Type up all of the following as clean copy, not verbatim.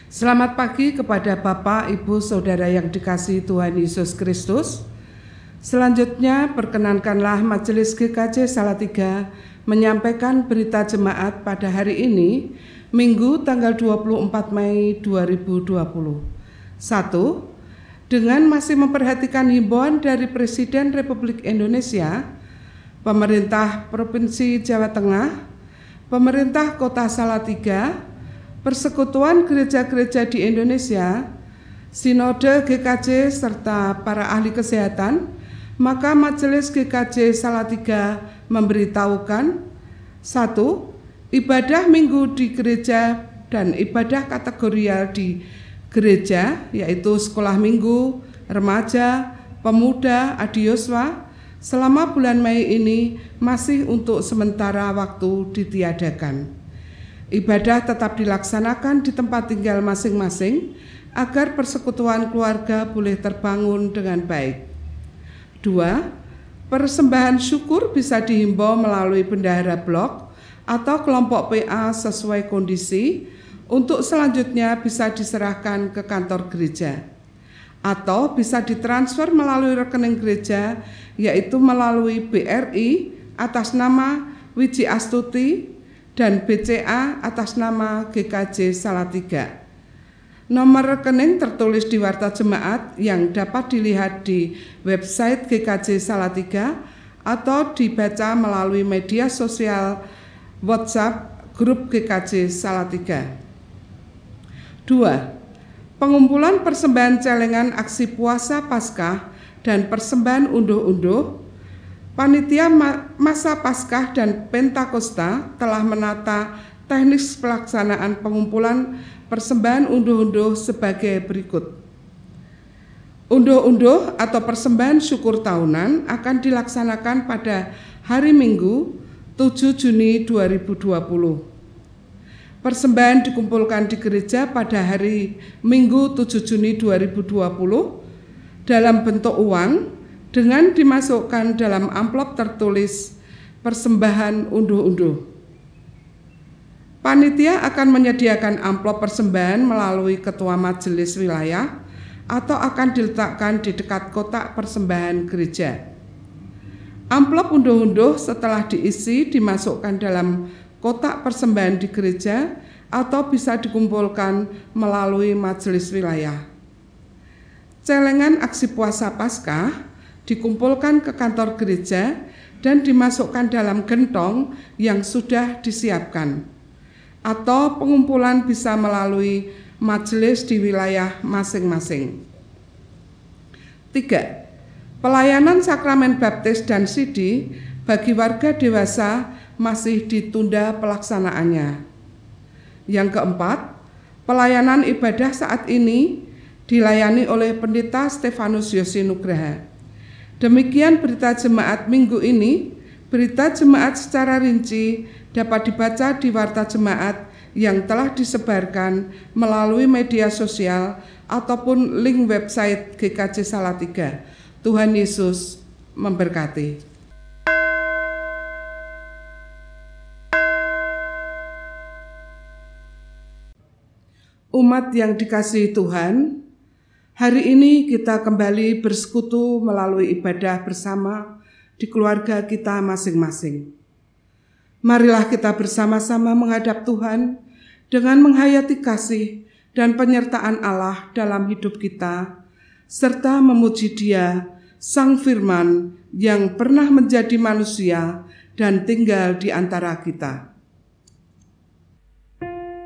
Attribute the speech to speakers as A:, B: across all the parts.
A: Selamat pagi kepada Bapak, Ibu, Saudara yang dikasihi Tuhan Yesus Kristus. Selanjutnya perkenankanlah Majelis GKJ Salatiga menyampaikan berita jemaat pada hari ini, Minggu tanggal 24 Mei 2020. 1. Dengan masih memperhatikan himbauan dari Presiden Republik Indonesia, Pemerintah Provinsi Jawa Tengah, Pemerintah Kota Salatiga, Persekutuan Gereja-Gereja di Indonesia, Sinode GKJ serta para ahli kesehatan, maka Majelis GKJ Salatiga memberitahukan: 1. Ibadah minggu di gereja dan ibadah kategorial di gereja, yaitu sekolah minggu, remaja, pemuda, adioswa, selama bulan Mei ini masih untuk sementara waktu ditiadakan. Ibadah tetap dilaksanakan di tempat tinggal masing-masing agar persekutuan keluarga boleh terbangun dengan baik. 2. Persembahan syukur bisa dihimbau melalui bendahara blok atau kelompok PA sesuai kondisi, untuk selanjutnya bisa diserahkan ke kantor gereja atau bisa ditransfer melalui rekening gereja, yaitu melalui BRI atas nama Wiji Astuti dan BCA atas nama GKJ Salatiga. Nomor rekening tertulis di warta jemaat yang dapat dilihat di website GKJ Salatiga atau dibaca melalui media sosial WhatsApp grup GKJ Salatiga. 2. Pengumpulan persembahan celengan aksi puasa Paskah dan persembahan unduh-unduh. Panitia Masa Paskah dan Pentakosta telah menata teknis pelaksanaan pengumpulan persembahan unduh-unduh sebagai berikut. Unduh-unduh atau persembahan syukur tahunan akan dilaksanakan pada hari Minggu 7 Juni 2020. Persembahan dikumpulkan di gereja pada hari Minggu 7 Juni 2020 dalam bentuk uang, dengan dimasukkan dalam amplop tertulis persembahan unduh-unduh. Panitia akan menyediakan amplop persembahan melalui ketua majelis wilayah atau akan diletakkan di dekat kotak persembahan gereja. Amplop unduh-unduh setelah diisi dimasukkan dalam kotak persembahan di gereja atau bisa dikumpulkan melalui majelis wilayah. Celengan aksi puasa Paskah dikumpulkan ke kantor gereja dan dimasukkan dalam gentong yang sudah disiapkan, atau pengumpulan bisa melalui majelis di wilayah masing-masing. 3. Pelayanan sakramen baptis dan sidi bagi warga dewasa masih ditunda pelaksanaannya. Yang keempat, pelayanan ibadah saat ini dilayani oleh Pendeta Stefanus Yosi Nugraha. Demikian berita jemaat minggu ini. Berita jemaat secara rinci dapat dibaca di warta jemaat yang telah disebarkan melalui media sosial ataupun link website GKJ Salatiga. Tuhan Yesus memberkati. Umat yang dikasihi Tuhan, hari ini kita kembali bersekutu melalui ibadah bersama di keluarga kita masing-masing. Marilah kita bersama-sama menghadap Tuhan dengan menghayati kasih dan penyertaan Allah dalam hidup kita, serta memuji Dia, Sang Firman yang pernah menjadi manusia dan tinggal di antara kita.
B: Benar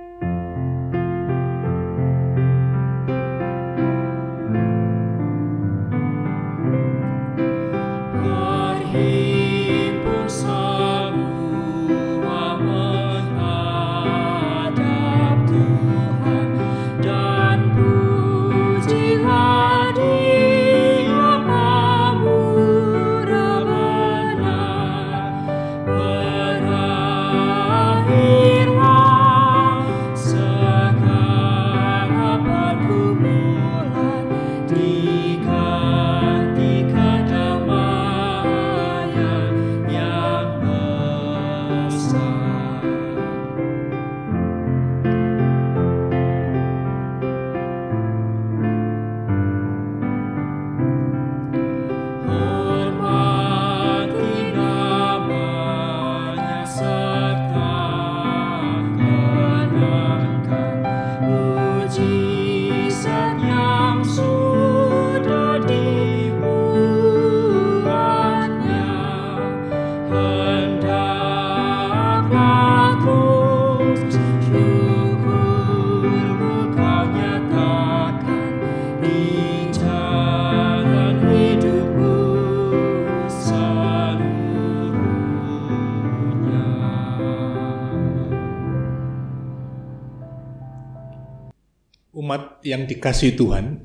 B: Umat yang dikasihi Tuhan,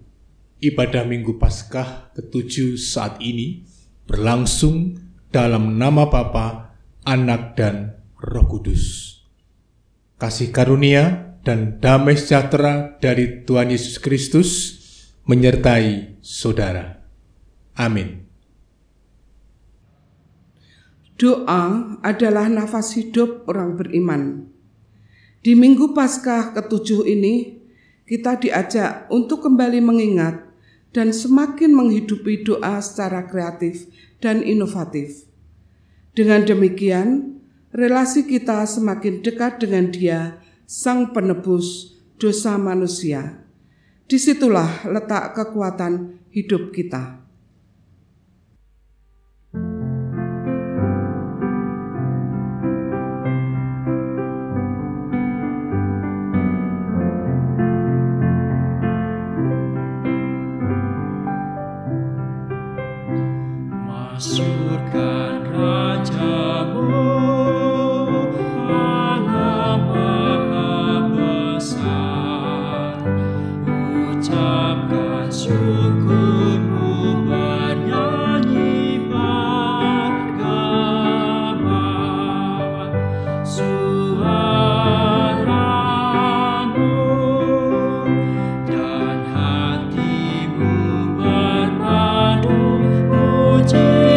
B: ibadah Minggu Paskah ke-7 saat ini berlangsung dalam nama Bapa, Anak, dan Roh Kudus. Kasih karunia dan damai sejahtera dari Tuhan Yesus Kristus menyertai saudara. Amin.
A: Doa adalah nafas hidup orang beriman. Di Minggu Paskah ke-7 ini, kita diajak untuk kembali mengingat dan semakin menghidupi doa secara kreatif dan inovatif. Dengan demikian, relasi kita semakin dekat dengan Dia, Sang Penebus dosa manusia. Disitulah letak kekuatan hidup kita.
C: Masukkan Raja-Mu, Allah Maha Besar. Ucapkan syukur-Mu, bernyanyi bergema. Suara-Mu dan hati-Mu berpadu, puji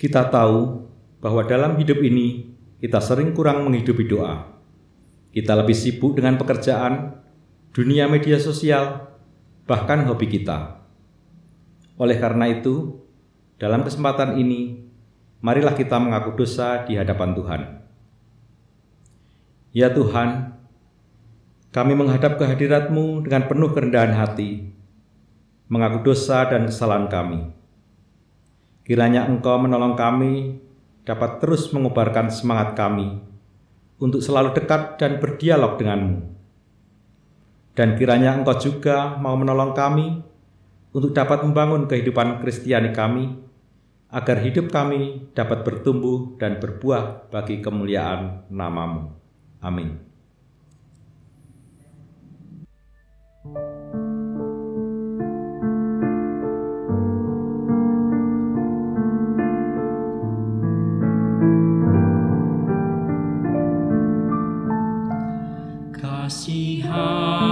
D: Kita tahu bahwa dalam hidup ini kita sering kurang menghidupi doa. Kita lebih sibuk dengan pekerjaan, dunia media sosial, bahkan hobi kita. Oleh karena itu, dalam kesempatan ini, marilah kita mengaku dosa di hadapan Tuhan. Ya Tuhan, kami menghadap kehadirat-Mu dengan penuh kerendahan hati, mengaku dosa dan kesalahan kami. Kiranya Engkau menolong kami dapat terus mengubarkan semangat kami untuk selalu dekat dan berdialog dengan-Mu. Dan kiranya Engkau juga mau menolong kami untuk dapat membangun kehidupan Kristiani kami, agar hidup kami dapat bertumbuh dan berbuah bagi kemuliaan nama-Mu. Amin.
C: Kasihanilah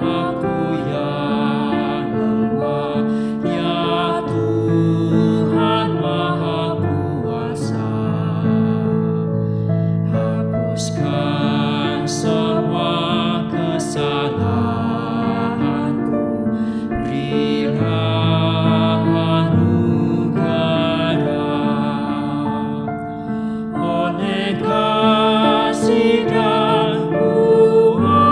C: aku yang lemah, ya Tuhan Maha Kuasa. Hapuskan semua kesalahanku, berilah anugerah. Oleh kasih dan kuasa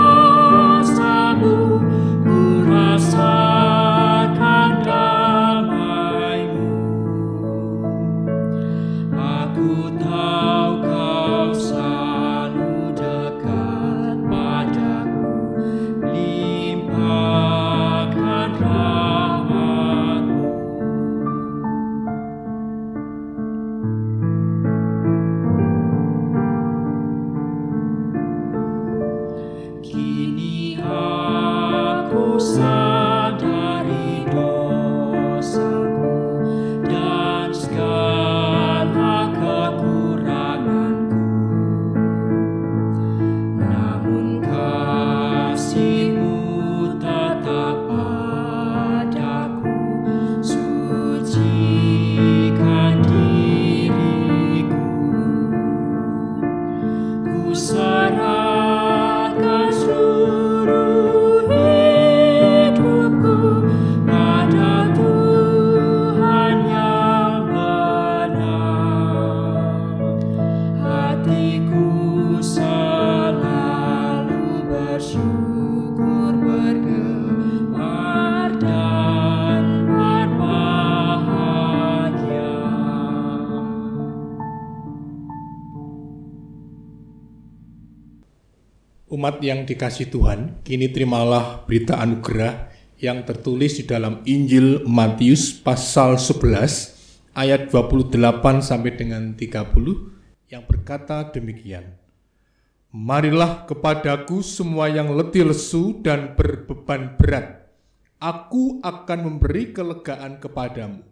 B: Umat yang dikasihi Tuhan, kini terimalah berita anugerah yang tertulis di dalam Injil Matius pasal 11 ayat 28 sampai dengan 30 yang berkata demikian. Marilah kepadaku semua yang letih lesu dan berbeban berat, aku akan memberi kelegaan kepadamu.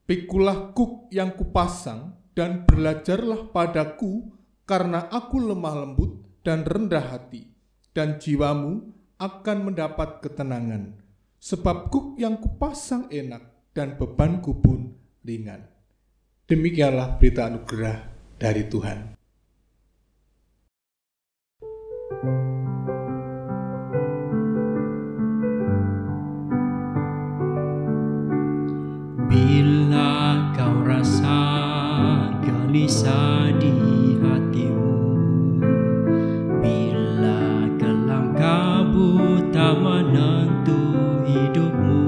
B: Pikulah kuk yang kupasang dan belajarlah padaku, karena aku lemah lembut dan rendah hati, dan jiwamu akan mendapat ketenangan. Sebab kuk yang kupasang enak dan bebanku pun ringan. Demikianlah berita anugerah dari Tuhan.
C: Bila kau rasa gelisah di hatimu, bila kelam kabut tak menentu hidupmu,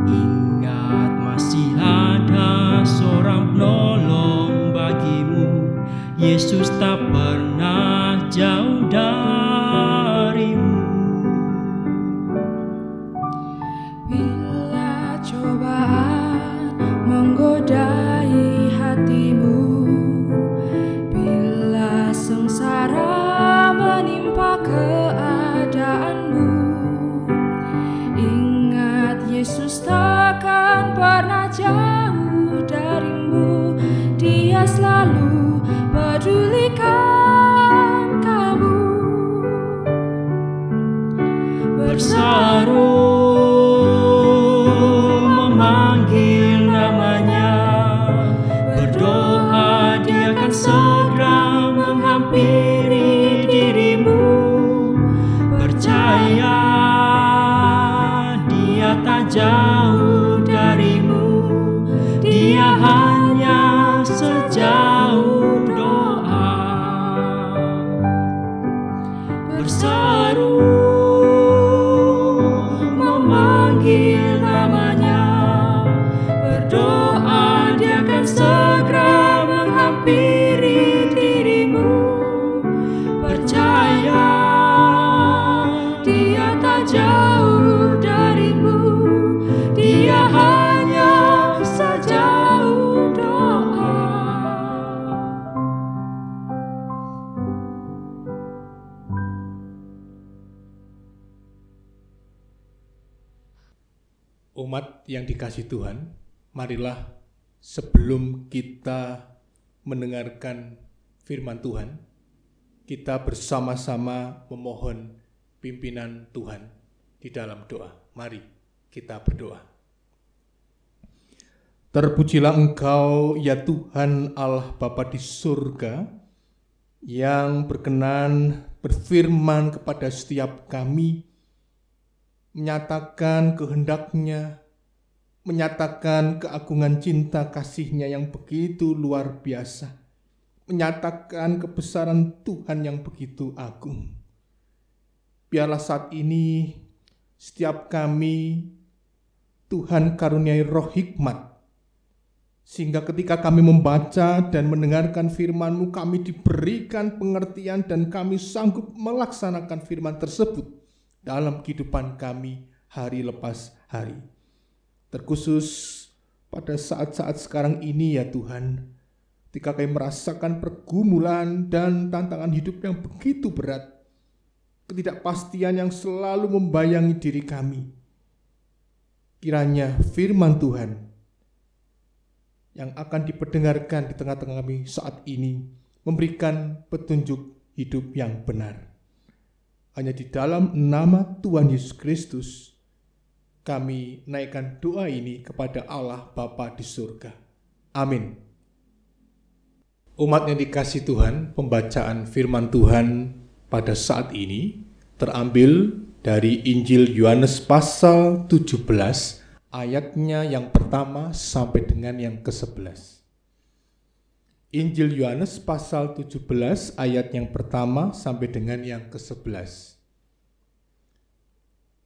C: ingat masih ada seorang penolong bagimu. Yesus tak pernah jauh darimu.
E: Bila cobaan menggodai hatimu, bila sengsara menimpa keadaanmu, ingat Yesus takkan pernah jauh darimu. Dia selalu pedulikan kamu.
C: Berseru memanggil namanya, berdoa dia akan segera menghampiri dirimu. Percaya dia tak jauh darimu, dia hanya sejauh doa. Berseru memanggil namanya, berdoa dia akan segera menghampiri dirimu. Percaya dia tak jauh darimu, dia hanya sejauh doa.
B: Umat yang dikasihi Tuhan, marilah sebelum kita mendengarkan firman Tuhan, kita bersama-sama memohon pimpinan Tuhan di dalam doa. Mari kita berdoa. Terpujilah Engkau, ya Tuhan Allah Bapa di surga, yang berkenan berfirman kepada setiap kami, menyatakan kehendaknya, menyatakan keagungan cinta kasih-Nya yang begitu luar biasa, menyatakan kebesaran Tuhan yang begitu agung. Biarlah saat ini setiap kami Tuhan karuniai roh hikmat, sehingga ketika kami membaca dan mendengarkan firman-Mu, kami diberikan pengertian dan kami sanggup melaksanakan firman tersebut dalam kehidupan kami hari lepas hari. Terkhusus pada saat-saat sekarang ini ya Tuhan, ketika kami merasakan pergumulan dan tantangan hidup yang begitu berat, ketidakpastian yang selalu membayangi diri kami, kiranya firman Tuhan yang akan diperdengarkan di tengah-tengah kami saat ini memberikan petunjuk hidup yang benar. Hanya di dalam nama Tuhan Yesus Kristus, kami naikkan doa ini kepada Allah Bapa di surga. Amin. Umat yang dikasihi Tuhan, pembacaan firman Tuhan pada saat ini terambil dari Injil Yohanes pasal 17, ayatnya yang pertama sampai dengan yang ke-11. Injil Yohanes pasal 17 ayat yang pertama sampai dengan yang ke-11.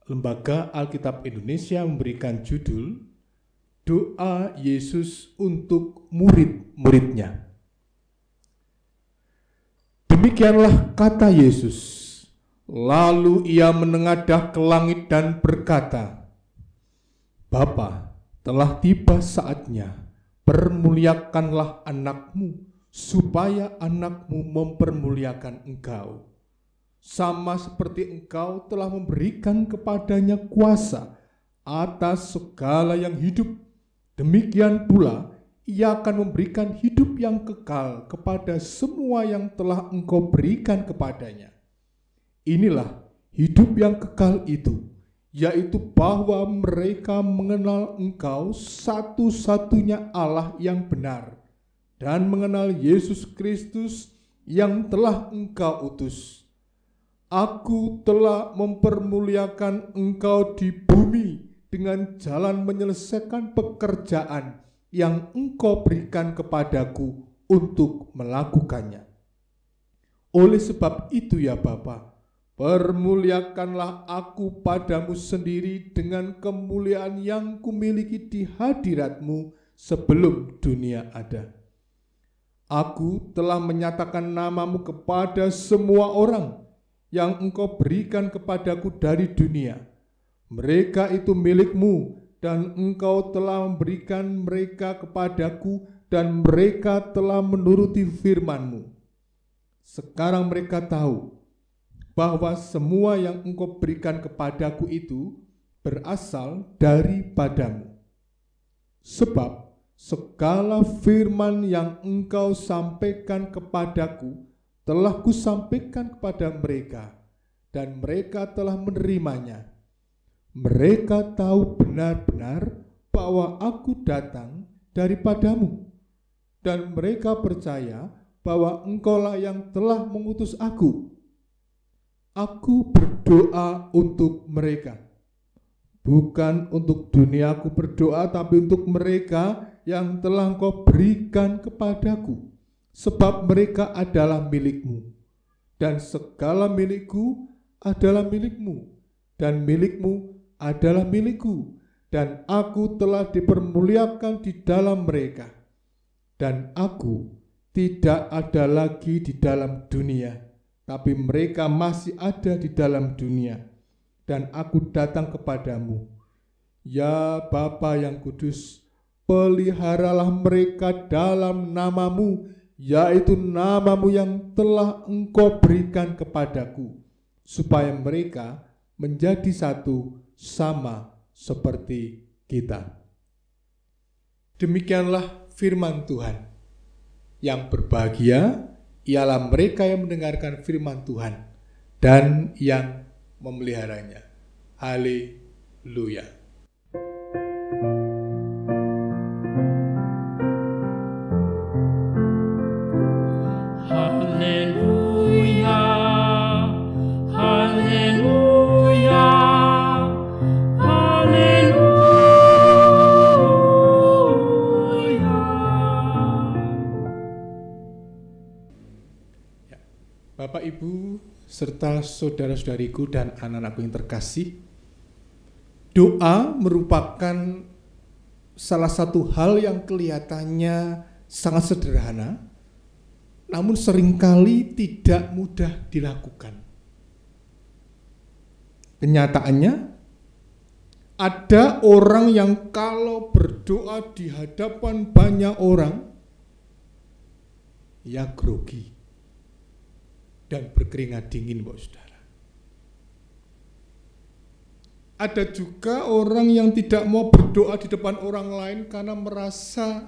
B: Lembaga Alkitab Indonesia memberikan judul Doa Yesus untuk murid-muridnya. Demikianlah kata Yesus. Lalu ia menengadah ke langit dan berkata, Bapa, telah tiba saatnya, permuliakanlah anakmu, supaya anakmu mempermuliakan engkau. Sama seperti engkau telah memberikan kepadanya kuasa atas segala yang hidup, demikian pula ia akan memberikan hidup yang kekal kepada semua yang telah engkau berikan kepadanya. Inilah hidup yang kekal itu, yaitu bahwa mereka mengenal engkau satu-satunya Allah yang benar, dan mengenal Yesus Kristus yang telah engkau utus. Aku telah mempermuliakan engkau di bumi dengan jalan menyelesaikan pekerjaan yang engkau berikan kepadaku untuk melakukannya. Oleh sebab itu ya Bapa, permuliakanlah aku padamu sendiri dengan kemuliaan yang kumiliki di hadiratmu sebelum dunia ada. Aku telah menyatakan namamu kepada semua orang yang engkau berikan kepadaku dari dunia. Mereka itu milikmu, dan engkau telah memberikan mereka kepadaku, dan mereka telah menuruti firman-Mu. Sekarang mereka tahu bahwa semua yang engkau berikan kepadaku itu berasal daripadamu. Sebab segala firman yang engkau sampaikan kepadaku telah kusampaikan kepada mereka, dan mereka telah menerimanya. Mereka tahu benar-benar bahwa aku datang daripadamu, dan mereka percaya bahwa engkaulah yang telah mengutus aku. Aku berdoa untuk mereka. Bukan untuk dunia aku berdoa, tapi untuk mereka yang telah engkau berikan kepadaku. Sebab mereka adalah milikmu. Dan segala milikku adalah milikmu. Dan milikmu adalah milikku. Dan aku telah dipermuliakan di dalam mereka. Dan aku tidak ada lagi di dalam dunia, tapi mereka masih ada di dalam dunia, dan aku datang kepadamu. Ya Bapa yang kudus, peliharalah mereka dalam namamu, yaitu namamu yang telah engkau berikan kepadaku, supaya mereka menjadi satu sama seperti kita. Demikianlah firman Tuhan. Yang berbahagia ialah mereka yang mendengarkan firman Tuhan dan yang memeliharanya. Haleluya.
C: Haleluya, haleluya, haleluya.
B: Bapak, Ibu, serta saudara-saudariku dan anak-anakku yang terkasih, doa merupakan salah satu hal yang kelihatannya sangat sederhana, namun seringkali tidak mudah dilakukan. Kenyataannya, ada orang yang kalau berdoa di hadapan banyak orang, ya grogi dan berkeringat dingin, Bapak Saudara. Ada juga orang yang tidak mau berdoa di depan orang lain karena merasa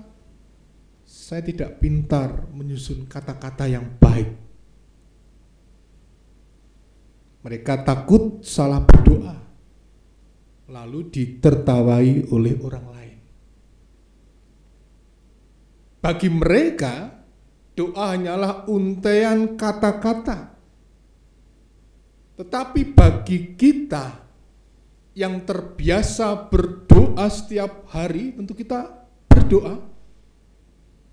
B: saya tidak pintar menyusun kata-kata yang baik. Mereka takut salah berdoa, lalu ditertawai oleh orang lain. Bagi mereka, doa hanyalah untaian kata-kata. Tetapi bagi kita yang terbiasa berdoa setiap hari, tentu kita berdoa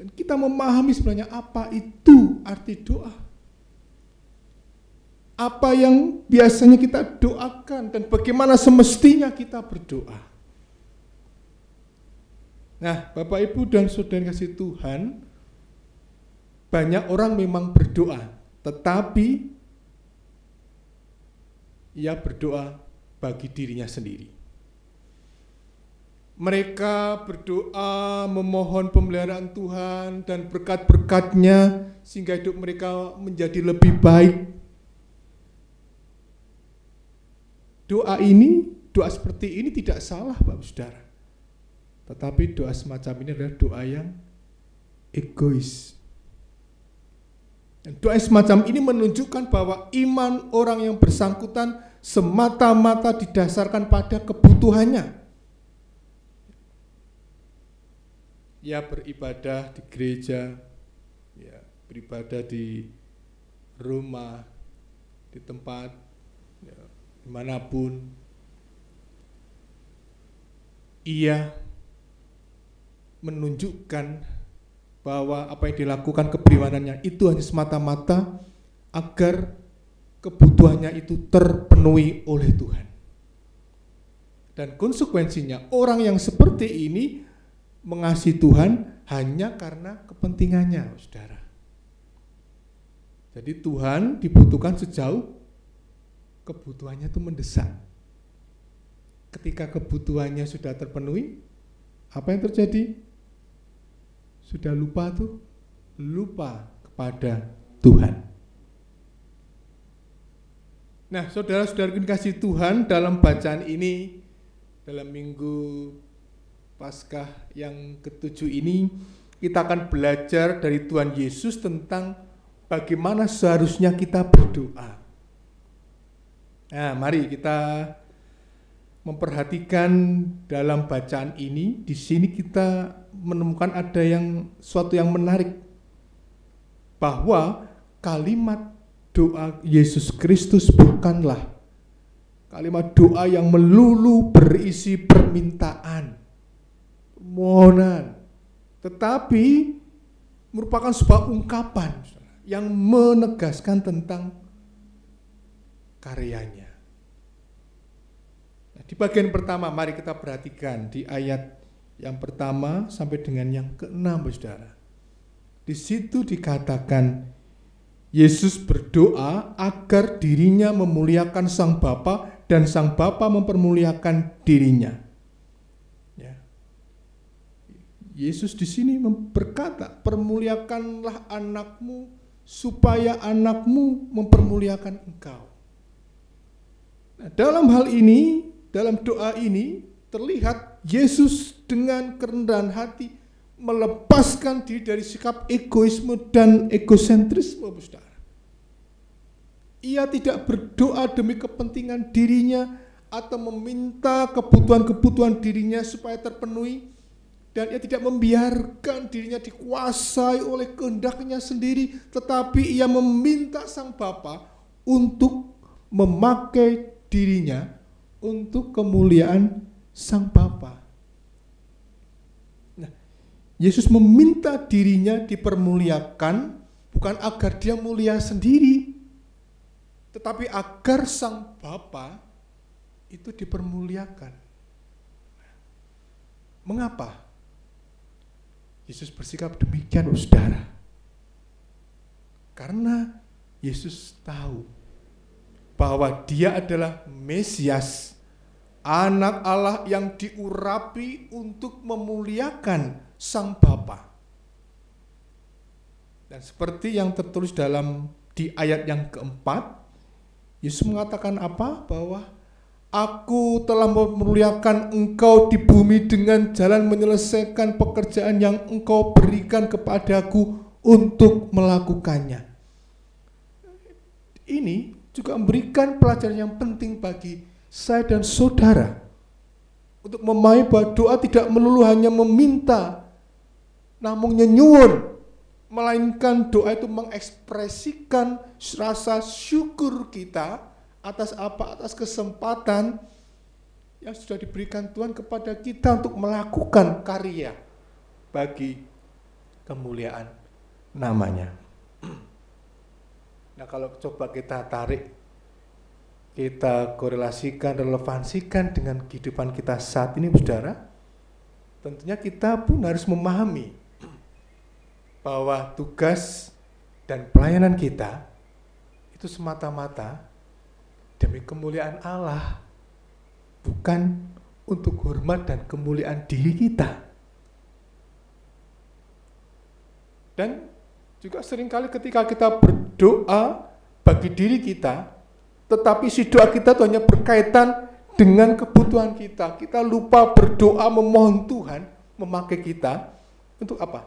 B: dan kita memahami sebenarnya apa itu arti doa. Apa yang biasanya kita doakan dan bagaimana semestinya kita berdoa. Nah, Bapak, Ibu, dan saudara kasih Tuhan, banyak orang memang berdoa, tetapi ia berdoa bagi dirinya sendiri. Mereka berdoa memohon pemeliharaan Tuhan dan berkat-berkat-Nya sehingga hidup mereka menjadi lebih baik. Doa seperti ini tidak salah, Bapak Saudara. Tetapi doa semacam ini adalah doa yang egois. Dan doa semacam ini menunjukkan bahwa iman orang yang bersangkutan semata-mata didasarkan pada kebutuhannya. Ya, beribadah di gereja, ya, beribadah di rumah, di tempat, ya, dimanapun. Ia menunjukkan bahwa apa yang dilakukan keberimanannya itu hanya semata-mata agar kebutuhannya itu terpenuhi oleh Tuhan. Dan konsekuensinya orang yang seperti ini mengasihi Tuhan hanya karena kepentingannya, saudara. Jadi Tuhan dibutuhkan sejauh kebutuhannya itu mendesak. Ketika kebutuhannya sudah terpenuhi, apa yang terjadi? Sudah lupa kepada Tuhan. Nah, saudara-saudara kasih Tuhan, dalam bacaan ini, dalam minggu Paskah yang ke-7 ini, kita akan belajar dari Tuhan Yesus tentang bagaimana seharusnya kita berdoa. Nah, mari kita memperhatikan dalam bacaan ini. Di sini kita menemukan ada suatu yang menarik, bahwa kalimat doa Yesus Kristus bukanlah kalimat doa yang melulu berisi permintaan, permohonan, tetapi merupakan sebuah ungkapan yang menegaskan tentang karyanya. Nah, di bagian pertama mari kita perhatikan di ayat yang pertama sampai dengan yang ke-6, saudara. Di situ dikatakan Yesus berdoa agar dirinya memuliakan Sang Bapa dan Sang Bapa mempermuliakan dirinya. Ya. Yesus di sini berkata, permuliakanlah anakmu supaya anakmu mempermuliakan engkau. Nah, dalam hal ini, dalam doa ini terlihat Yesus dengan kerendahan hati melepaskan diri dari sikap egoisme dan egosentrisme, saudara. Ia tidak berdoa demi kepentingan dirinya atau meminta kebutuhan-kebutuhan dirinya supaya terpenuhi, dan ia tidak membiarkan dirinya dikuasai oleh kehendaknya sendiri, tetapi ia meminta Sang Bapa untuk memakai dirinya untuk kemuliaan Sang Bapa. Nah, Yesus meminta dirinya dipermuliakan bukan agar dia mulia sendiri, tetapi agar Sang Bapa itu dipermuliakan. Mengapa Yesus bersikap demikian, saudara? Karena Yesus tahu bahwa dia adalah Mesias, Anak Allah yang diurapi untuk memuliakan Sang Bapa. Dan seperti yang tertulis di ayat yang keempat, Yesus mengatakan apa? Bahwa Aku telah memuliakan engkau di bumi dengan jalan menyelesaikan pekerjaan yang engkau berikan kepadaku untuk melakukannya. Ini juga memberikan pelajaran yang penting bagi saya dan saudara, untuk memahami bahwa doa tidak melulu hanya meminta, namun nyuwun, melainkan doa itu mengekspresikan rasa syukur kita atas apa? Atas kesempatan yang sudah diberikan Tuhan kepada kita untuk melakukan karya bagi kemuliaan namanya. Nah, kalau coba kita tarik, kita korelasikan, relevansikan dengan kehidupan kita saat ini, saudara, tentunya kita pun harus memahami bahwa tugas dan pelayanan kita itu semata-mata demi kemuliaan Allah, bukan untuk hormat dan kemuliaan diri kita. Dan juga seringkali ketika kita berdoa bagi diri kita, tetapi isi doa kita itu hanya berkaitan dengan kebutuhan kita. Kita lupa berdoa memohon Tuhan memakai kita untuk apa?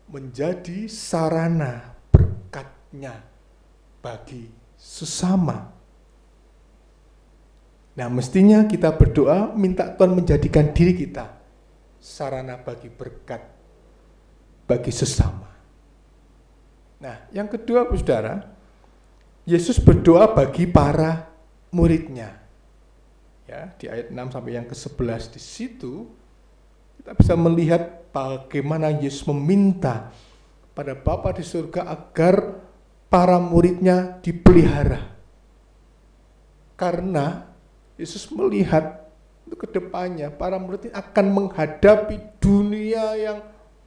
B: Menjadi sarana berkat-Nya bagi sesama. Nah, mestinya kita berdoa minta Tuhan menjadikan diri kita sarana bagi berkat bagi sesama. Nah, yang kedua, saudara, Yesus berdoa bagi para murid-Nya. Ya, di ayat 6 sampai yang ke-11 di situ kita bisa melihat bagaimana Yesus meminta pada Bapa di surga agar para murid-Nya dipelihara. Karena Yesus melihat untuk kedepannya para murid ini akan menghadapi dunia yang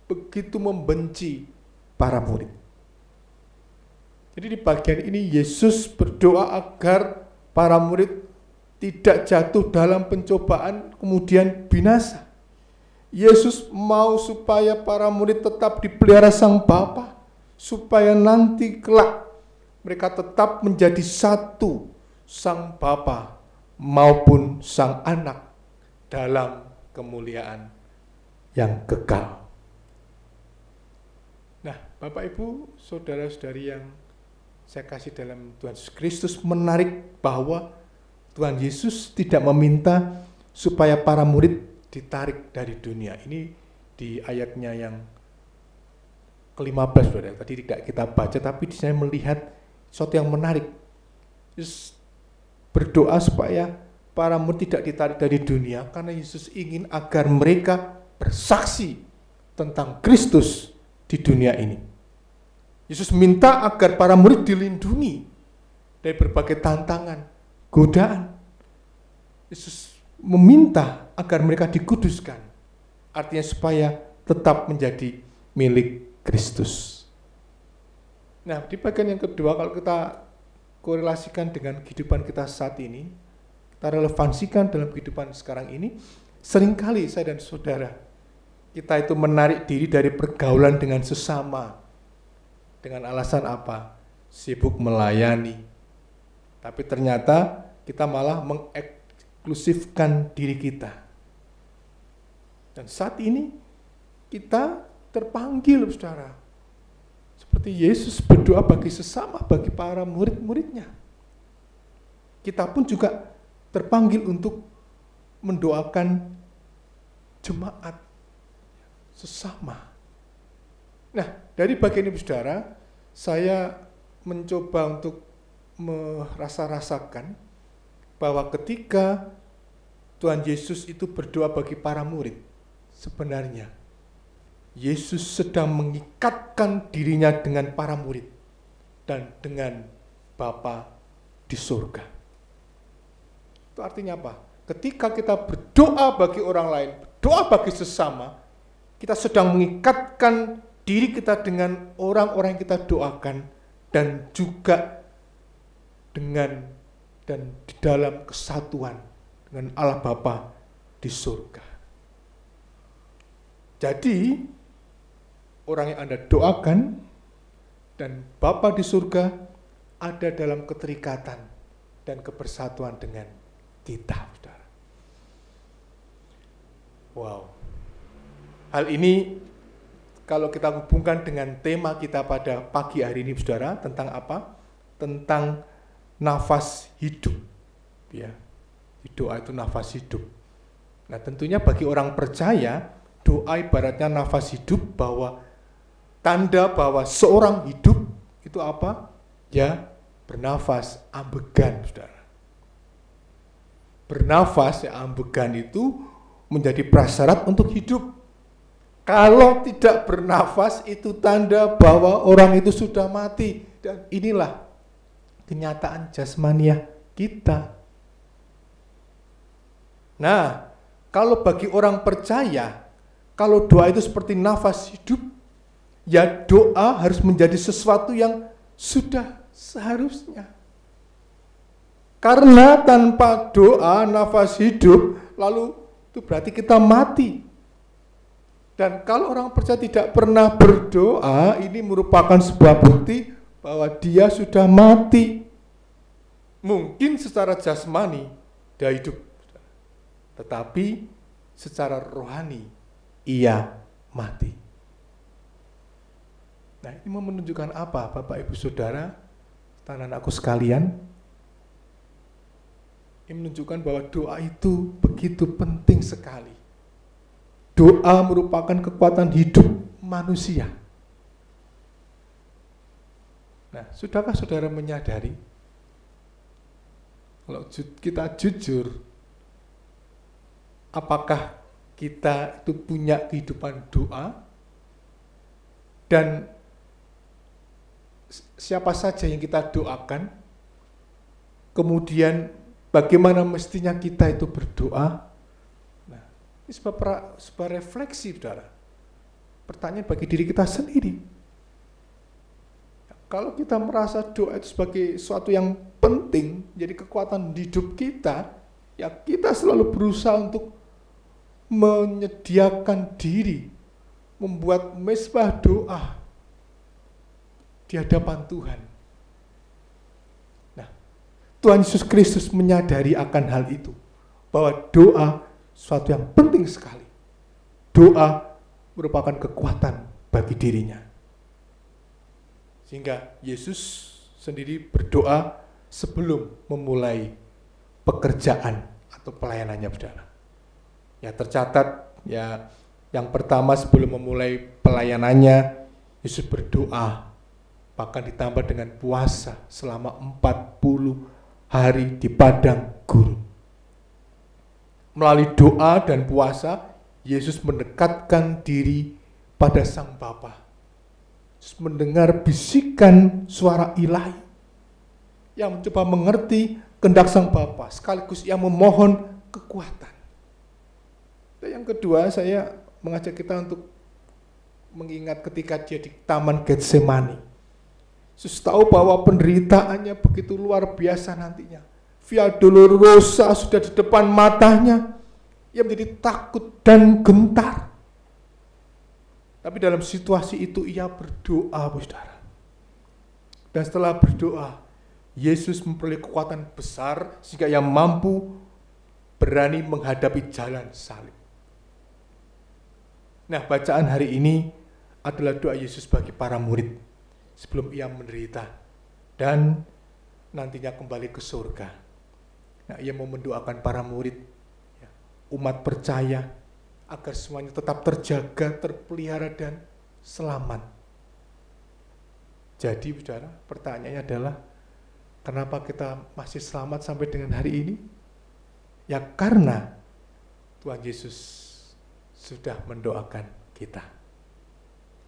B: begitu membenci para murid. Jadi di bagian ini Yesus berdoa agar para murid tidak jatuh dalam pencobaan kemudian binasa. Yesus mau supaya para murid tetap dipelihara Sang Bapa, supaya nanti kelak mereka tetap menjadi satu, Sang Bapa maupun Sang Anak dalam kemuliaan yang kekal. Nah, Bapak Ibu, saudara-saudari yang saya kasih dalam Tuhan Yesus Kristus, menarik bahwa Tuhan Yesus tidak meminta supaya para murid ditarik dari dunia. Ini di ayatnya yang ke-15, saudara. Tadi tidak kita baca, tapi saya melihat sesuatu yang menarik. Yesus berdoa supaya para murid tidak ditarik dari dunia, karena Yesus ingin agar mereka bersaksi tentang Kristus di dunia ini. Yesus minta agar para murid dilindungi dari berbagai tantangan, godaan. Yesus meminta agar mereka dikuduskan, artinya supaya tetap menjadi milik Kristus. Nah, di bagian yang kedua, kalau kita korelasikan dengan kehidupan kita saat ini, kita relevansikan dalam kehidupan sekarang ini, seringkali saya dan saudara, kita itu menarik diri dari pergaulan dengan sesama, dengan alasan apa? Sibuk melayani. Tapi ternyata kita malah mengeksklusifkan diri kita. Dan saat ini kita terpanggil, saudara, seperti Yesus berdoa bagi sesama, bagi para murid-muridnya. Kita pun juga terpanggil untuk mendoakan jemaat sesama. Nah, dari bagian ini, saudara, saya mencoba untuk merasa-rasakan bahwa ketika Tuhan Yesus itu berdoa bagi para murid, sebenarnya Yesus sedang mengikatkan dirinya dengan para murid dan dengan Bapa di surga. Itu artinya apa? Ketika kita berdoa bagi orang lain, berdoa bagi sesama, kita sedang mengikatkan diri kita dengan orang-orang yang kita doakan, dan juga dengan dan di dalam kesatuan dengan Allah Bapa di surga. Jadi, orang yang Anda doakan dan Bapa di surga ada dalam keterikatan dan kebersatuan dengan kita, saudara. Wow. Hal ini kalau kita hubungkan dengan tema kita pada pagi hari ini, saudara, tentang apa? Tentang nafas hidup. Ya, doa itu nafas hidup. Nah, tentunya bagi orang percaya, doa ibaratnya nafas hidup, bahwa tanda bahwa seorang hidup itu apa? Ya, bernafas, ambegan, saudara. Bernafas, ya, ambegan itu menjadi prasyarat untuk hidup. Kalau tidak bernafas, itu tanda bahwa orang itu sudah mati. Dan inilah kenyataan jasmaniah kita. Nah, kalau bagi orang percaya, kalau doa itu seperti nafas hidup, ya doa harus menjadi sesuatu yang sudah seharusnya. Karena tanpa doa nafas hidup, lalu itu berarti kita mati. Dan kalau orang percaya tidak pernah berdoa, ini merupakan sebuah bukti bahwa dia sudah mati. Mungkin secara jasmani dia hidup, tetapi secara rohani ia mati. Nah, ini mau menunjukkan apa, Bapak Ibu Saudara, anak-anakku sekalian? Ini menunjukkan bahwa doa itu begitu penting sekali. Doa merupakan kekuatan hidup manusia. Nah, sudahkah saudara menyadari, kalau kita jujur, apakah kita itu punya kehidupan doa? Dan siapa saja yang kita doakan? Kemudian bagaimana mestinya kita itu berdoa? Nah, ini sebuah refleksi, saudara. Pertanyaan bagi diri kita sendiri. Kalau kita merasa doa itu sebagai sesuatu yang penting, jadi kekuatan hidup kita, ya kita selalu berusaha untuk menyediakan diri, membuat mezbah doa di hadapan Tuhan. Tuhan Yesus Kristus menyadari akan hal itu, bahwa doa sesuatu yang penting sekali. Doa merupakan kekuatan bagi dirinya. Sehingga Yesus sendiri berdoa sebelum memulai pekerjaan atau pelayanannya, saudara. Ya, tercatat ya, yang pertama sebelum memulai pelayanannya, Yesus berdoa, bahkan ditambah dengan puasa selama 40 hari di padang gurun. Melalui doa dan puasa, Yesus mendekatkan diri pada Sang Bapa. Yesus mendengar bisikan suara ilahi yang mencoba mengerti kehendak Sang Bapa, sekaligus ia memohon kekuatan. Dan yang kedua, saya mengajak kita untuk mengingat ketika dia di Taman Getsemani. Yesus tahu bahwa penderitaannya begitu luar biasa nantinya. Via Dolorosa sudah di depan matanya. Ia menjadi takut dan gentar. Tapi dalam situasi itu ia berdoa, saudara. Dan setelah berdoa, Yesus memperoleh kekuatan besar sehingga ia mampu berani menghadapi jalan salib. Nah, bacaan hari ini adalah doa Yesus bagi para murid sebelum ia menderita dan nantinya kembali ke surga. Nah, ia mau mendoakan para murid, umat percaya, agar semuanya tetap terjaga, terpelihara, dan selamat. Jadi, saudara, pertanyaannya adalah, kenapa kita masih selamat sampai dengan hari ini? Ya karena Tuhan Yesus sudah mendoakan kita.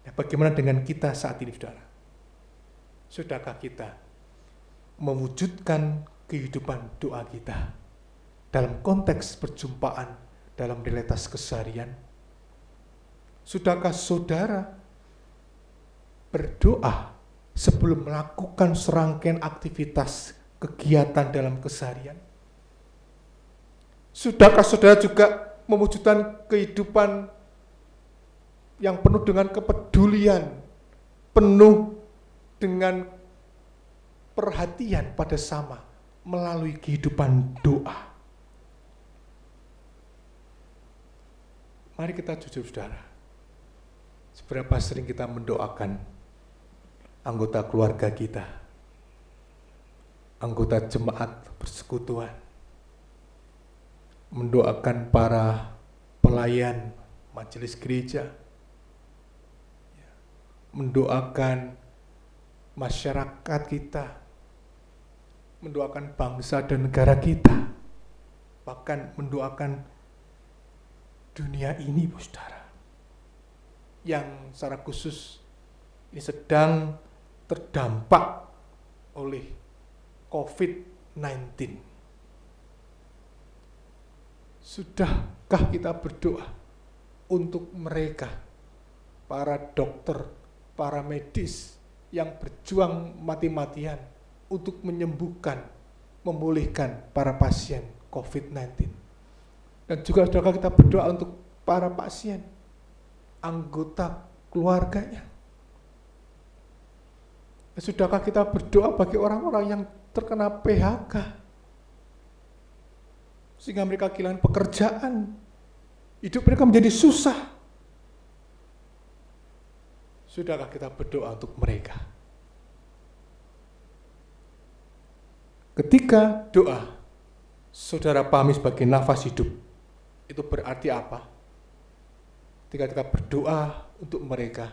B: Ya, bagaimana dengan kita saat ini, saudara? Sudahkah kita mewujudkan kehidupan doa kita dalam konteks perjumpaan dalam realitas keseharian? Sudahkah saudara berdoa sebelum melakukan serangkaian aktivitas kegiatan dalam keseharian? Sudahkah saudara juga mewujudkan kehidupan yang penuh dengan kepedulian, penuh dengan perhatian pada sama melalui kehidupan doa? Mari kita jujur, saudara. Seberapa sering kita mendoakan anggota keluarga kita, anggota jemaat persekutuan, mendoakan para pelayan majelis gereja, mendoakan masyarakat kita, mendoakan bangsa dan negara kita, bahkan mendoakan dunia ini, saudara, yang secara khusus ini sedang terdampak oleh COVID-19. Sudahkah kita berdoa untuk mereka, para dokter, para medis yang berjuang mati-matian untuk menyembuhkan, memulihkan para pasien COVID-19. Dan juga saudara kita berdoa untuk para pasien, anggota keluarganya. Dan sudahkah kita berdoa bagi orang-orang yang terkena PHK, sehingga mereka kehilangan pekerjaan, hidup mereka menjadi susah. Sudahkah kita berdoa untuk mereka? Ketika doa saudara pahami sebagai nafas hidup, itu berarti apa? Ketika kita berdoa untuk mereka,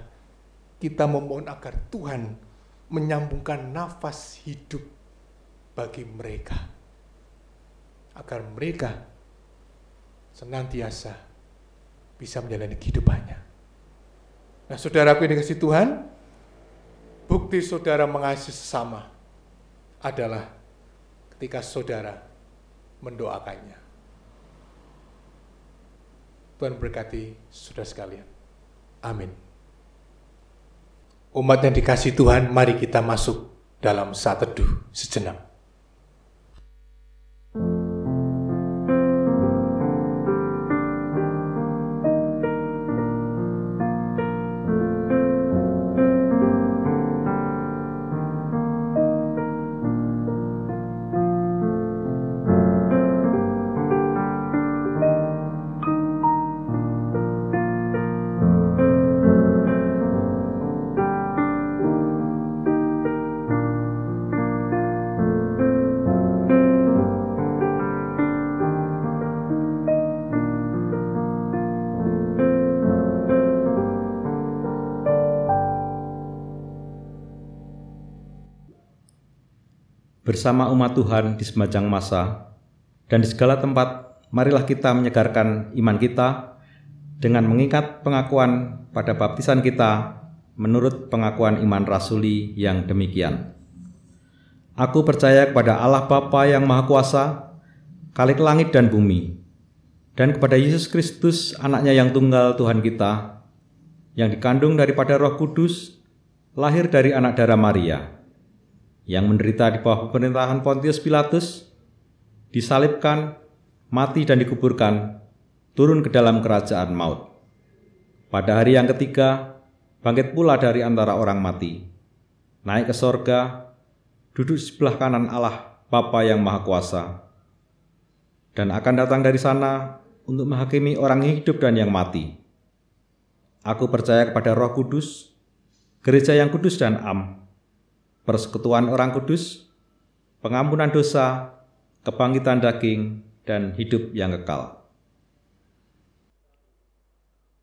B: kita memohon agar Tuhan menyambungkan nafas hidup bagi mereka, agar mereka senantiasa bisa menjalani kehidupannya. Nah, saudaraku yang dikasihi Tuhan, bukti saudara mengasihi sesama adalah ketika saudara mendoakannya. Tuhan berkati saudara sekalian. Amin. Umat yang dikasihi Tuhan, mari kita masuk dalam saat teduh sejenak.
D: Bersama umat Tuhan di semajang masa dan di segala tempat, marilah kita menyegarkan iman kita dengan mengingat pengakuan pada baptisan kita menurut pengakuan iman rasuli yang demikian. Aku percaya kepada Allah Bapa yang Maha Kuasa, Khalik langit dan bumi, dan kepada Yesus Kristus, anaknya yang tunggal Tuhan kita, yang dikandung daripada Roh Kudus, lahir dari anak darah Maria, yang menderita di bawah pemerintahan Pontius Pilatus, disalibkan, mati dan dikuburkan, turun ke dalam kerajaan maut. Pada hari yang ketiga, bangkit pula dari antara orang mati, naik ke sorga, duduk di sebelah kanan Allah Bapa yang Maha Kuasa, dan akan datang dari sana untuk menghakimi orang yang hidup dan yang mati. Aku percaya kepada Roh Kudus, gereja yang kudus dan am, persekutuan orang kudus, pengampunan dosa, kebangkitan daging, dan hidup yang kekal.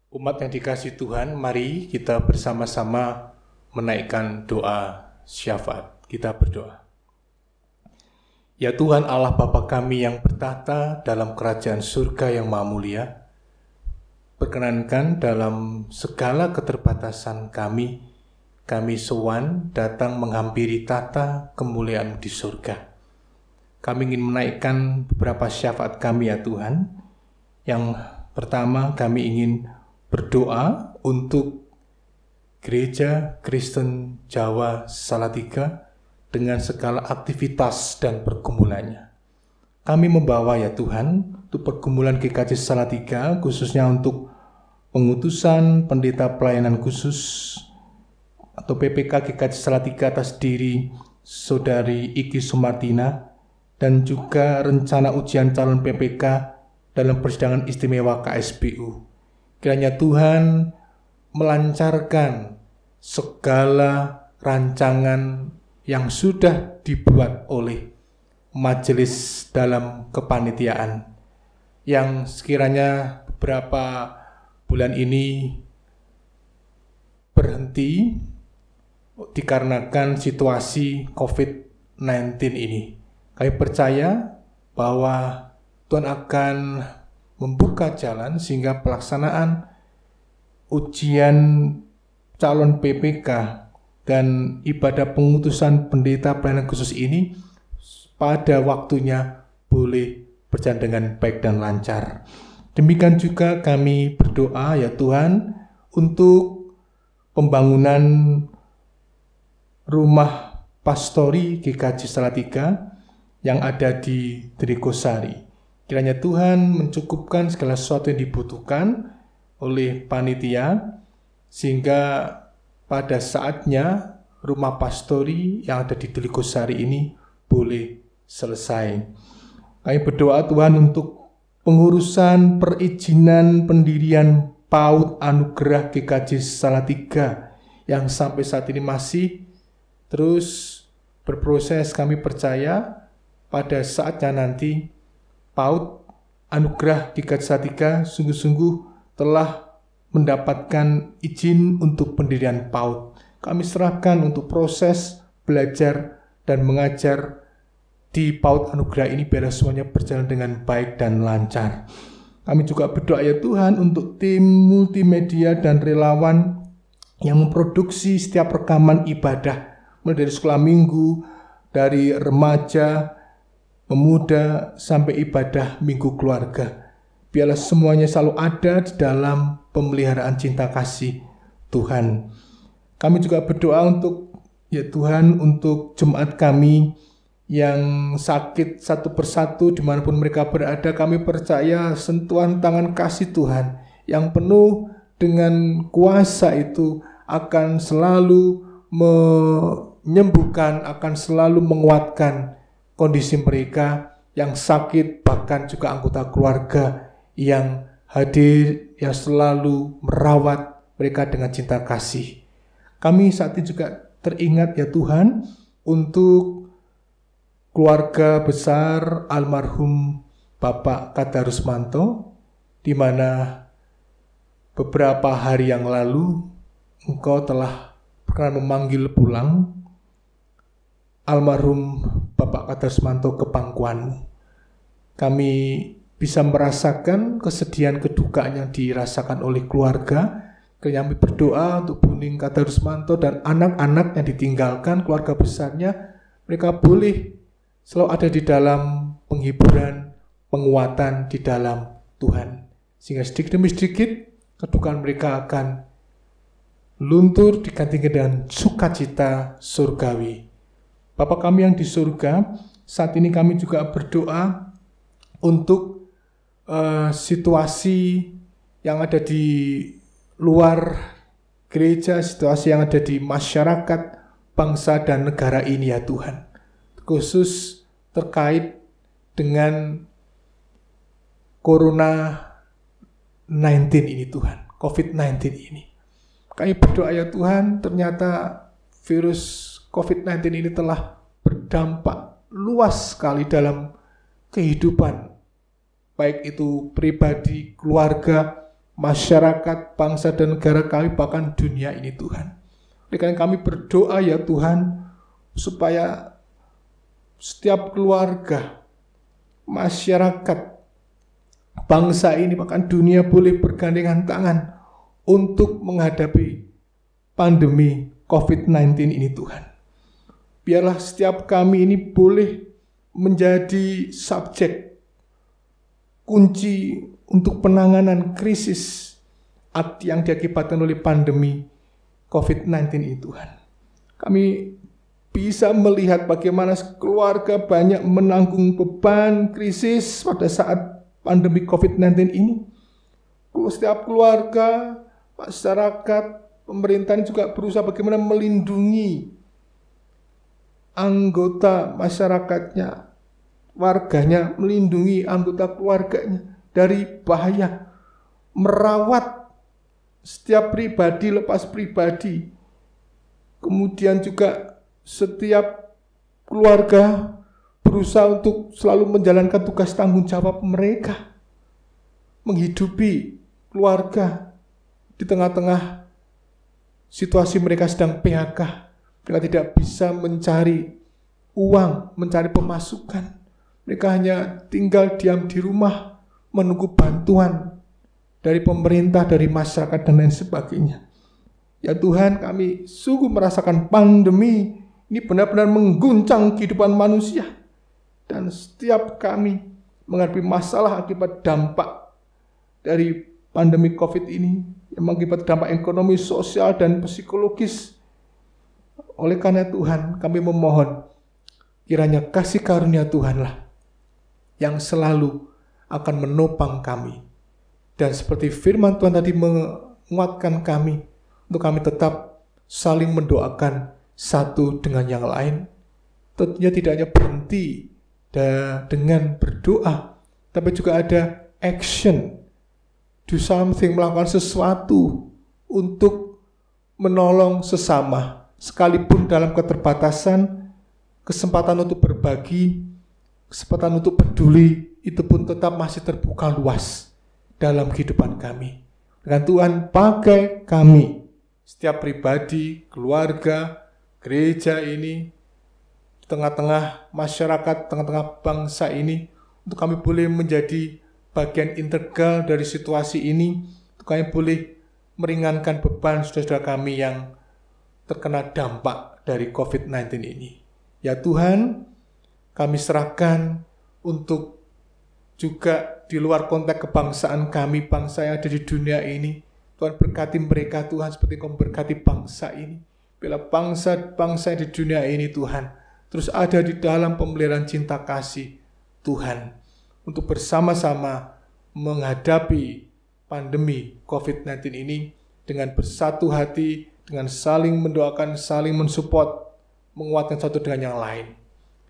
B: Umat yang dikasihi Tuhan, mari kita bersama-sama menaikkan doa syafaat. Kita berdoa. Ya Tuhan Allah Bapa kami yang bertahta dalam kerajaan surga yang maha mulia, perkenankan dalam segala keterbatasan kami sowan datang menghampiri tata kemuliaan di surga. Kami ingin menaikkan beberapa syafaat kami ya Tuhan. Yang pertama, kami ingin berdoa untuk Gereja Kristen Jawa Salatiga dengan segala aktivitas dan pergumulannya. Kami membawa ya Tuhan untuk pergumulan GKJ Salatiga, khususnya untuk pengutusan pendeta pelayanan khusus atau PPK GKJ Salatiga atas diri Saudari Iki Sumartina, dan juga rencana ujian calon PPK dalam persidangan istimewa KSBU. Kiranya Tuhan melancarkan segala rancangan yang sudah dibuat oleh majelis dalam kepanitiaan, yang sekiranya beberapa bulan ini berhenti dikarenakan situasi COVID-19 ini. Kami percaya bahwa Tuhan akan membuka jalan sehingga pelaksanaan ujian calon PPK dan ibadah pengutusan pendeta pelayanan khusus ini pada waktunya boleh berjalan dengan baik dan lancar. Demikian juga kami berdoa ya Tuhan untuk pembangunan rumah Pastori GKJ Salatiga yang ada di Trigosari. Kiranya Tuhan mencukupkan segala sesuatu yang dibutuhkan oleh panitia, sehingga pada saatnya rumah pastori yang ada di Trigosari ini boleh selesai. Kami berdoa Tuhan untuk pengurusan perizinan pendirian PAUD Anugerah GKJ Salatiga yang sampai saat ini masih terus berproses. Kami percaya pada saatnya nanti PAUD Anugerah GKJ Salatiga sungguh-sungguh telah mendapatkan izin untuk pendirian PAUD. Kami serahkan untuk proses belajar dan mengajar di PAUD Anugerah ini biar semuanya berjalan dengan baik dan lancar. Kami juga berdoa ya Tuhan untuk tim multimedia dan relawan yang memproduksi setiap rekaman ibadah, mulai dari sekolah minggu, dari remaja, pemuda, sampai ibadah minggu keluarga. Biarlah semuanya selalu ada di dalam pemeliharaan cinta kasih Tuhan. Kami juga berdoa untuk ya Tuhan, untuk jemaat kami yang sakit satu persatu dimanapun mereka berada. Kami percaya sentuhan tangan kasih Tuhan yang penuh dengan kuasa itu akan selalu menyembuhkan, akan selalu menguatkan kondisi mereka yang sakit, bahkan juga anggota keluarga yang hadir, yang selalu merawat mereka dengan cinta kasih. Kami saat ini juga teringat ya Tuhan untuk keluarga besar almarhum Bapak Kadarusmanto, di mana beberapa hari yang lalu Engkau telah pernah memanggil pulang almarhum Bapak Kadarusmanto ke pangkuanmu. Kami bisa merasakan kesedihan, kedukaan yang dirasakan oleh keluarga. Kami berdoa untuk Buning Kadarusmanto dan anak-anak yang ditinggalkan, keluarga besarnya, mereka boleh selalu ada di dalam penghiburan, penguatan di dalam Tuhan. Sehingga sedikit demi sedikit kedukaan mereka akan luntur digantikan dengan sukacita surgawi. Bapa kami yang di surga, saat ini kami juga berdoa untuk situasi yang ada di luar gereja, situasi yang ada di masyarakat, bangsa dan negara ini ya Tuhan. Khusus terkait dengan Corona-19 ini Tuhan, COVID-19 ini. Kami berdoa ya Tuhan, ternyata virus COVID-19 ini telah berdampak luas sekali dalam kehidupan, baik itu pribadi, keluarga, masyarakat, bangsa dan negara kami, bahkan dunia ini Tuhan. Oleh karena kami berdoa ya Tuhan, supaya setiap keluarga, masyarakat, bangsa ini, bahkan dunia boleh bergandengan tangan untuk menghadapi pandemi COVID-19 ini Tuhan. Biarlah setiap kami ini boleh menjadi subjek kunci untuk penanganan krisis yang diakibatkan oleh pandemi COVID-19 ini Tuhan. Kami bisa melihat bagaimana keluarga banyak menanggung beban krisis pada saat pandemi COVID-19 ini. Setiap keluarga, masyarakat, pemerintah juga berusaha bagaimana melindungi anggota masyarakatnya, warganya, melindungi anggota keluarganya dari bahaya, merawat setiap pribadi lepas pribadi. Kemudian juga setiap keluarga berusaha untuk selalu menjalankan tugas tanggung jawab mereka, menghidupi keluarga di tengah-tengah situasi mereka sedang PHK. Mereka tidak bisa mencari uang, mencari pemasukan. Mereka hanya tinggal diam di rumah, menunggu bantuan dari pemerintah, dari masyarakat, dan lain sebagainya. Ya Tuhan, kami sungguh merasakan pandemi ini benar-benar mengguncang kehidupan manusia. Dan setiap kami menghadapi masalah akibat dampak dari pandemi COVID ini, yang mengakibat dampak ekonomi, sosial, dan psikologis, Oleh karena Tuhan, kami memohon kiranya kasih karunia Tuhanlah yang selalu akan menopang kami. Dan seperti firman Tuhan tadi menguatkan kami untuk kami tetap saling mendoakan satu dengan yang lain. Tentunya tidak hanya berhenti dengan berdoa, tapi juga ada action, do something, melakukan sesuatu untuk menolong sesama, sekalipun dalam keterbatasan, kesempatan untuk berbagi, kesempatan untuk peduli, itu pun tetap masih terbuka luas dalam kehidupan kami. Dengan Tuhan pakai kami, setiap pribadi, keluarga, gereja ini, di tengah-tengah masyarakat, tengah-tengah bangsa ini, untuk kami boleh menjadi bagian integral dari situasi ini, untuk kami boleh meringankan beban saudara-saudara kami yang terkena dampak dari COVID-19 ini. Ya Tuhan, kami serahkan untuk juga di luar konteks kebangsaan kami, bangsa yang ada di dunia ini. Tuhan berkati mereka Tuhan seperti Kau berkati bangsa ini. Bila bangsa-bangsa di dunia ini Tuhan terus ada di dalam pemeliharaan cinta kasih Tuhan untuk bersama-sama menghadapi pandemi COVID-19 ini dengan bersatu hati, dengan saling mendoakan, saling mensupport, menguatkan satu dengan yang lain.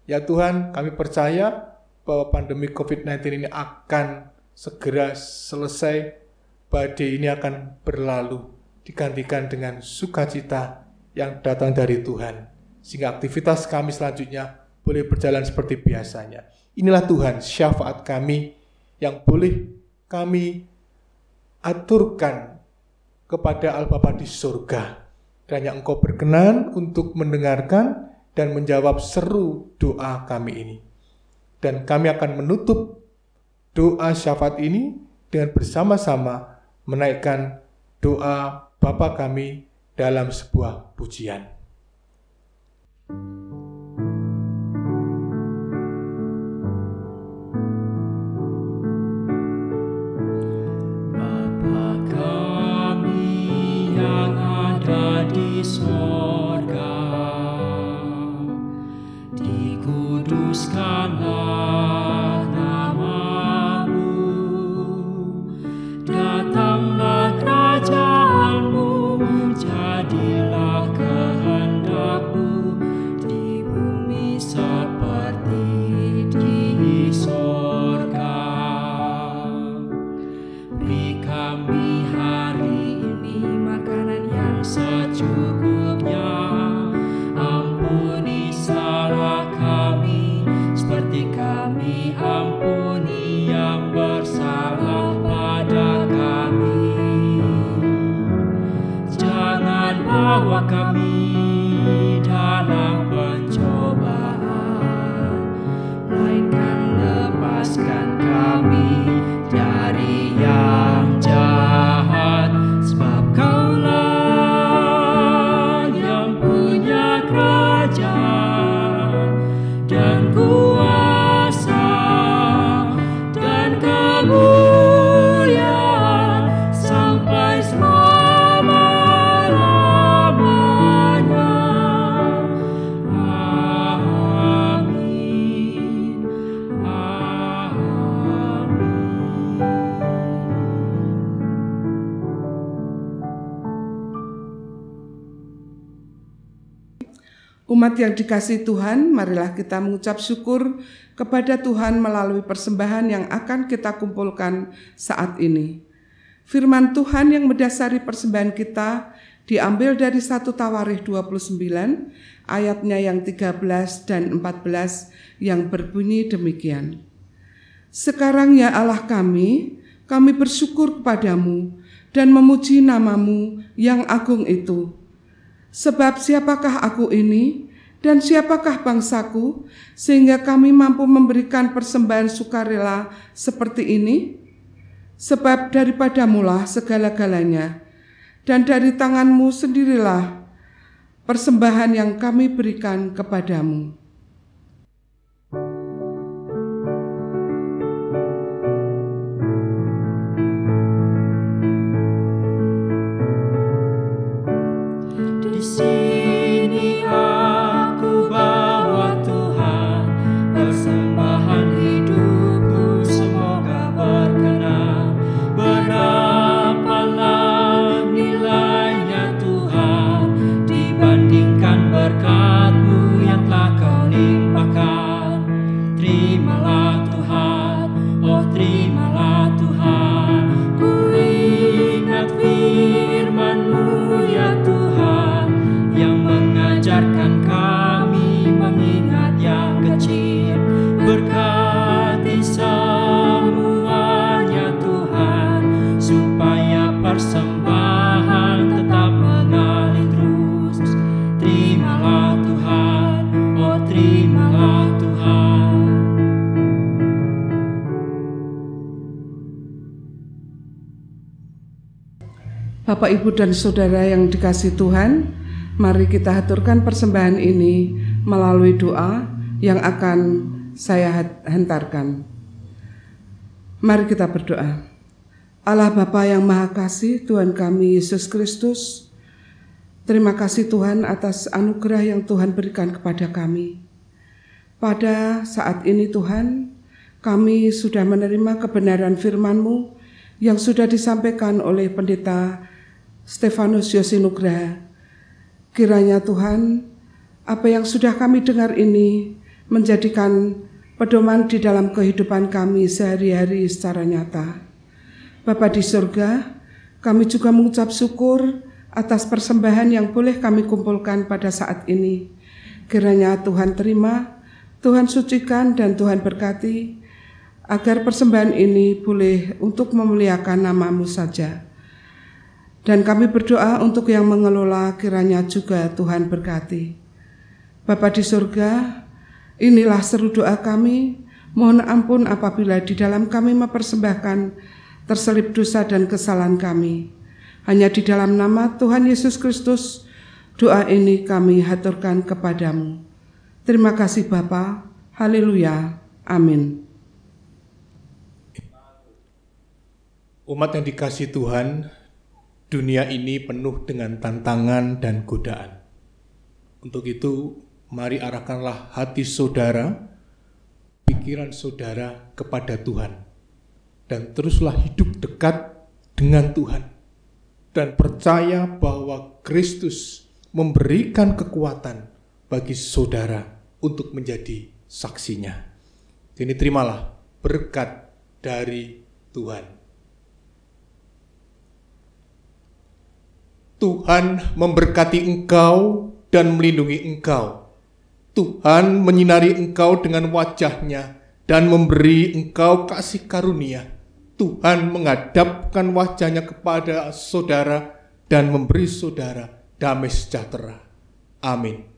B: Ya Tuhan, kami percaya bahwa pandemi COVID-19 ini akan segera selesai, badai ini akan berlalu, digantikan dengan sukacita yang datang dari Tuhan. Sehingga aktivitas kami selanjutnya boleh berjalan seperti biasanya. Inilah Tuhan, syafaat kami yang boleh kami aturkan kepada Allah Bapa di surga. Kiranya Engkau berkenan untuk mendengarkan dan menjawab seru doa kami ini. Dan kami akan menutup doa syafaat ini dengan bersama-sama menaikkan doa Bapa kami dalam sebuah pujian.
C: Bapa kami yang ada di sorga, dikuduskanlah nama-Mu, datanglah kerajaan-Mu, jadilah kehendak-Mu di bumi seperti di sorga. Beri kami hari ini makanan yang secukupnya, ampuni salah kami seperti kami ampuni yang bersalah pada kami. Jangan bawa kami dalam pencobaan, melainkan lepaskan kami dari yang jahat. Sebab Kaulah yang punya kerajaan dan kuasa dan kemuliaan sampai selama-lamanya. Amin.
A: Umat yang dikasihi Tuhan, marilah kita mengucap syukur kepada Tuhan melalui persembahan yang akan kita kumpulkan saat ini. Firman Tuhan yang mendasari persembahan kita diambil dari 1 Tawarikh 29 ayatnya yang 13 dan 14 yang berbunyi demikian. Sekarang ya Allah kami bersyukur kepadamu dan memuji nama-Mu yang agung itu. Sebab siapakah aku ini dan siapakah bangsaku sehingga kami mampu memberikan persembahan sukarela seperti ini? Sebab daripadamulah segala-galanya, dan dari tangan-Mu sendirilah persembahan yang kami berikan kepadamu.
C: Di sini
A: Bapak, Ibu, dan Saudara yang dikasihi Tuhan, mari kita haturkan persembahan ini melalui doa yang akan saya hantarkan. Mari kita berdoa. Allah Bapa yang Maha Kasih, Tuhan kami Yesus Kristus, terima kasih Tuhan atas anugerah yang Tuhan berikan kepada kami. Pada saat ini Tuhan, kami sudah menerima kebenaran firman-Mu yang sudah disampaikan oleh Pendeta Stefanus Yosinugraha. Kiranya Tuhan, apa yang sudah kami dengar ini menjadikan pedoman di dalam kehidupan kami sehari-hari secara nyata. Bapa di surga, kami juga mengucap syukur atas persembahan yang boleh kami kumpulkan pada saat ini. Kiranya Tuhan terima, Tuhan sucikan, dan Tuhan berkati, agar persembahan ini boleh untuk memuliakan nama-Mu saja. Dan kami berdoa untuk yang mengelola, kiranya juga Tuhan berkati. Bapa di surga, inilah seru doa kami. Mohon ampun apabila di dalam kami mempersembahkan terselip dosa dan kesalahan kami. Hanya di dalam nama Tuhan Yesus Kristus, doa ini kami haturkan kepadamu. Terima kasih Bapa. Haleluya. Amin.
B: Umat yang dikasihi Tuhan, dunia ini penuh dengan tantangan dan godaan. Untuk itu, mari arahkanlah hati saudara, pikiran saudara kepada Tuhan, dan teruslah hidup dekat dengan Tuhan, dan percaya bahwa Kristus memberikan kekuatan bagi saudara untuk menjadi saksinya. Jadi terimalah berkat dari Tuhan. Tuhan memberkati engkau dan melindungi engkau. Tuhan menyinari engkau dengan wajah-Nya dan memberi engkau kasih karunia. Tuhan menghadapkan wajah-Nya kepada saudara dan memberi saudara damai sejahtera. Amin.